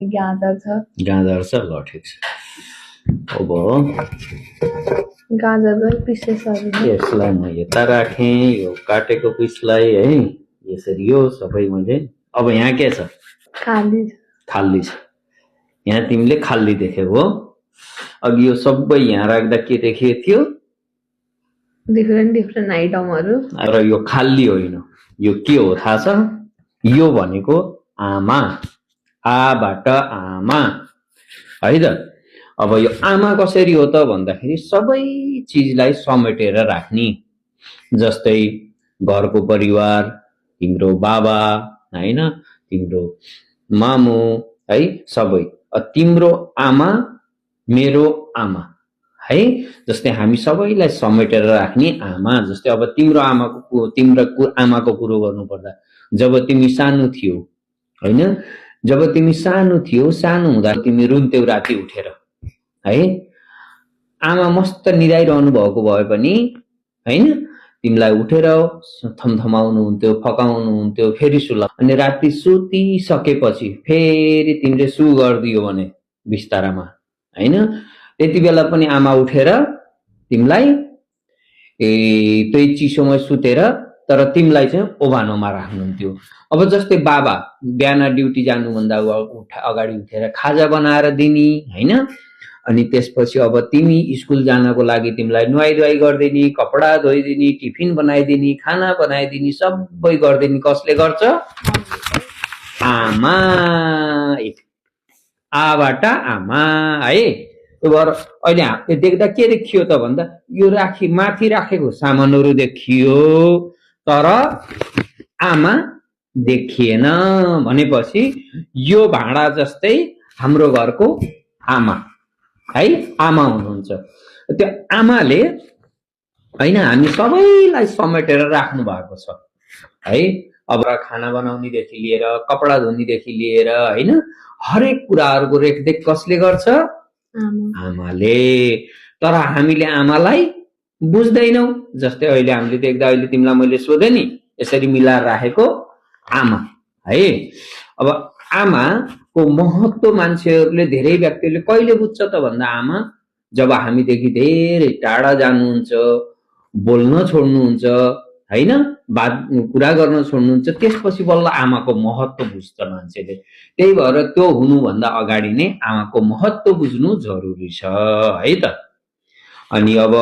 गाजर छ। गाजर छ, ल ठिक छ। अब गाजरलाई पिसेसरी यसलाई म यता राखेँ, यो काटेको पिसलाई है यसरी यो सबै मैले। अब यहाँ के छ? खाली खाली छ। यहाँ तिमीले खाली देखेको हो। अघि यो सबै यहाँ राख्दा के देखेको थियो? डिफ्रेन्ट आइटमहरू। र यो खाली होइन, यो के हो थाहा छ? यो भनेको आमा, आबाट आमा है त। अब यो आमा कसरी हो त भन्दाखेरि सबै चिजलाई समेटेर राख्ने। जस्तै घरको परिवार, तिम्रो बाबा हैन, तिम्रो मामु है, सबै। तिम्रो आमा, मेरो आमा है, जस्तै हामी सबैलाई समेटेर राख्ने आमा। जस्तै अब तिम्रो आमाको कुरो गर्नुपर्दा जब तिमी सानो थियौ हैन, जब तिमी सानो थियौ, सानो हुँदा तिमी रुन्थ्यौ राति उठेर है। आमा मस्त निदाइरहनु भएको भए पनि हैन, तिमीलाई उठेर थमथमाउनु हुन्थ्यो, फकाउनु हुन्थ्यो, फेरि सुला। अनि राति सुतिसकेपछि फेरि तिमीले सु गरिदियो भने बिस्तारामा हैन, त्यति बेला पनि आमा उठेर तिमीलाई त्यही चिसोमा सुतेर तर तिमीलाई चाहिँ ओभानोमा राख्नुहुन्थ्यो। अब जस्तै बाबा बिहान ड्युटी जानुभन्दा अगाडि उठेर खाजा बनाएर दिने हैन, अनि त्यसपछि अब तिमी स्कुल जानको लागि तिमीलाई नुहाइधुवाइ गरिदिने, कपडा धोइदिने, टिफिन बनाइदिने, खाना बनाइदिने, सबै गरिदिने कसले गर्छ? आमा। आबाट आमा है। अहिले देख्दा के देखियो त भन्दा यो माथि राखेको सामानहरू देखियो तर आमा देखिएन। भनेपछि यो भाँडा जस्तै हाम्रो घरको आमा है, आमा हुनुहुन्छ। त्यो आमाले हैन हामी सबैलाई समेटेर राख्नु भएको छ है। अब खाना बनाउनेदेखि लिएर कपडा धुनेदेखि लिएर हैन, हरेक कुराहरूको रेखदेख कसले गर्छ? आमाले। तर हामीले आमालाई बुझ्दैनौ। जस्तै अहिले हामीले देख्दा, अहिले तिमीलाई मैले सोधेँ नि यसरी मिलाएर राखेको आमा है। अब आमाको महत्व मान्छेहरूले, धेरै व्यक्तिहरूले कहिले बुझ्छ त भन्दा आमा जब हामीदेखि धेरै टाढा जानुहुन्छ, बोल्न छोड्नुहुन्छ हैन, बात कुरा गर्न छोड्नुहुन्छ, त्यसपछि बल्ल आमाको महत्व बुझ्छ मान्छेले। त्यही भएर त्यो हुनुभन्दा अगाडि नै आमाको महत्व बुझ्नु जरुरी छ है त। अनि अब